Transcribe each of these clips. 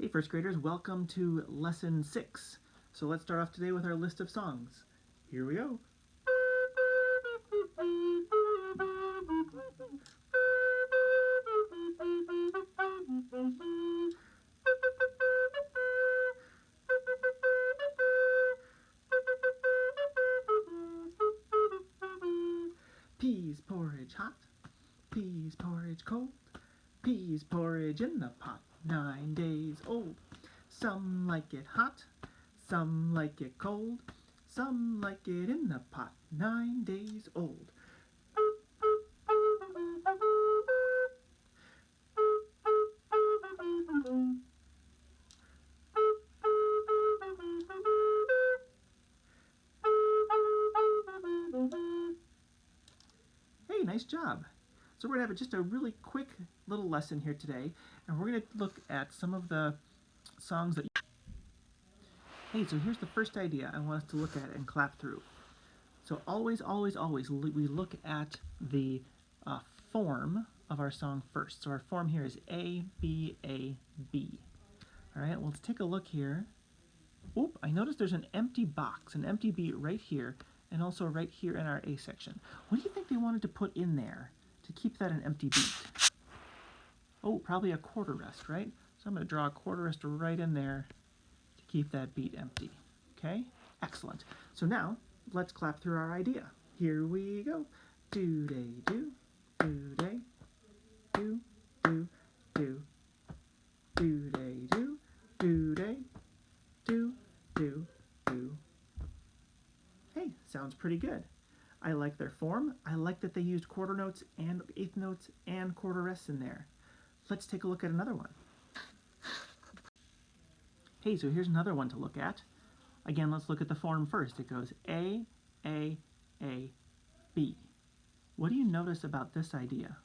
Hey first graders, welcome to lesson 6. So let's start off today with our list of songs. Here we go. Peas porridge hot, peas porridge cold, peas porridge in the pot, 9 days old. Some like it hot, some like it cold, some like it in the pot, 9 days old. Hey, nice job. So we're going to have just a really quick little lesson here today, and we're going to look at some of the songs that... Hey, so here's the first idea I want us to look at and clap through. So always, always, always, we look at the form of our song first. So our form here is A, B, A, B. All right, well, let's take a look here. Oop, I noticed there's an empty box, an empty beat right here, and also right here in our A section. What do you think they wanted to put in there to keep that an empty beat? Oh, probably a quarter rest, right? So I'm going to draw a quarter rest right in there to keep that beat empty. Okay? Excellent. So now, let's clap through our idea. Here we go. Do-day-do, do-day, do, do, do. Do-day-do, do-day, do, do, do. Hey, sounds pretty good. I like their form. I like that they used quarter notes and eighth notes and quarter rests in there. Let's take a look at another one. Hey, so here's another one to look at. Again, let's look at the form first. It goes A, A, A, B. What do you notice about this idea?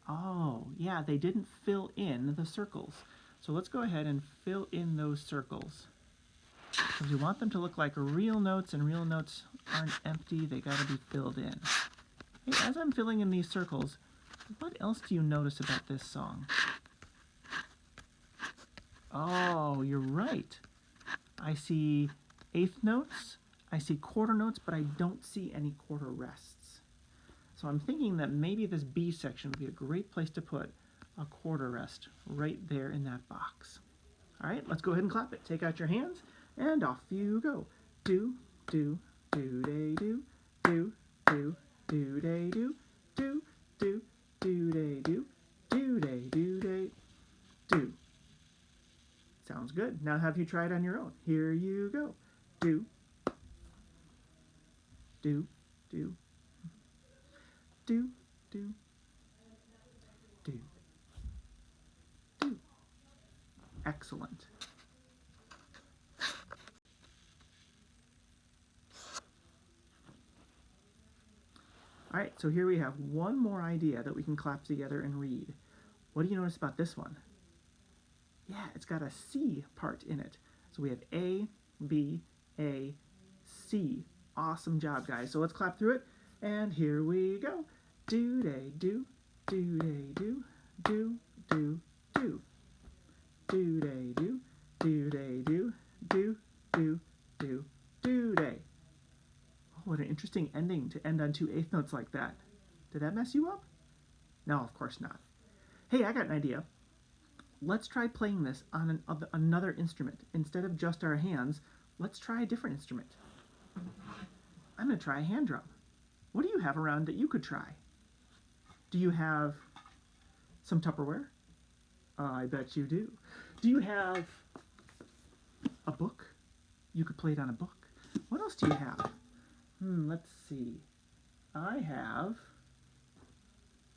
Oh, yeah, they didn't fill in the circles. So let's go ahead and fill in those circles. Because we want them to look like real notes, and real notes aren't empty, they gotta be filled in. Hey, as I'm filling in these circles, what else do you notice about this song? Oh, you're right. I see eighth notes, I see quarter notes, but I don't see any quarter rests. So I'm thinking that maybe this B section would be a great place to put a quarter rest right there in that box. All right, let's go ahead and clap it. Take out your hands, and off you go. Do, do, do-day-do, do, do, do-day-do, do, do, do-day-do, do-day-do-day, do. Sounds good. Now have you try it on your own. Here you go. Do, do, do, do, do, do, do. Excellent. All right, so here we have one more idea that we can clap together and read. What do you notice about this one? Yeah, it's got a C part in it. So we have A, B, A, C. Awesome job, guys. So let's clap through it. And here we go. Do-day-do, do-day-do, do, do, do. Do-day-do, do-day-do, do, do, do, do-day. Oh, what an interesting ending to end on 2 eighth notes like that. Did that mess you up? No, of course not. Hey, I got an idea. Let's try playing this on another instrument. Instead of just our hands, let's try a different instrument. I'm going to try a hand drum. What do you have around that you could try? Do you have some Tupperware? I bet you do. Do you have a book? You could play it on a book. What else do you have? Let's see. I have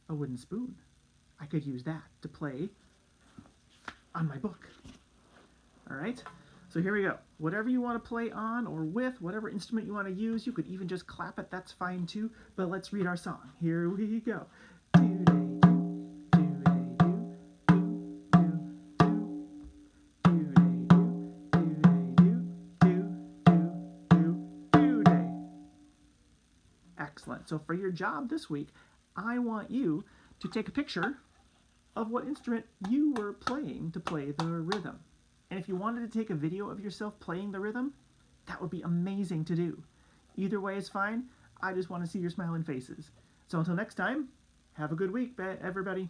a wooden spoon. I could use that to play on my book. All right, so here we go. Whatever you want to play on or with, whatever instrument you want to use, you could even just clap it, that's fine too, but let's read our song. Here we go. Excellent. So for your job this week, I want you to take a picture of what instrument you were playing to play the rhythm. And if you wanted to take a video of yourself playing the rhythm, that would be amazing to do. Either way is fine. I just want to see your smiling faces. So until next time, have a good week, everybody.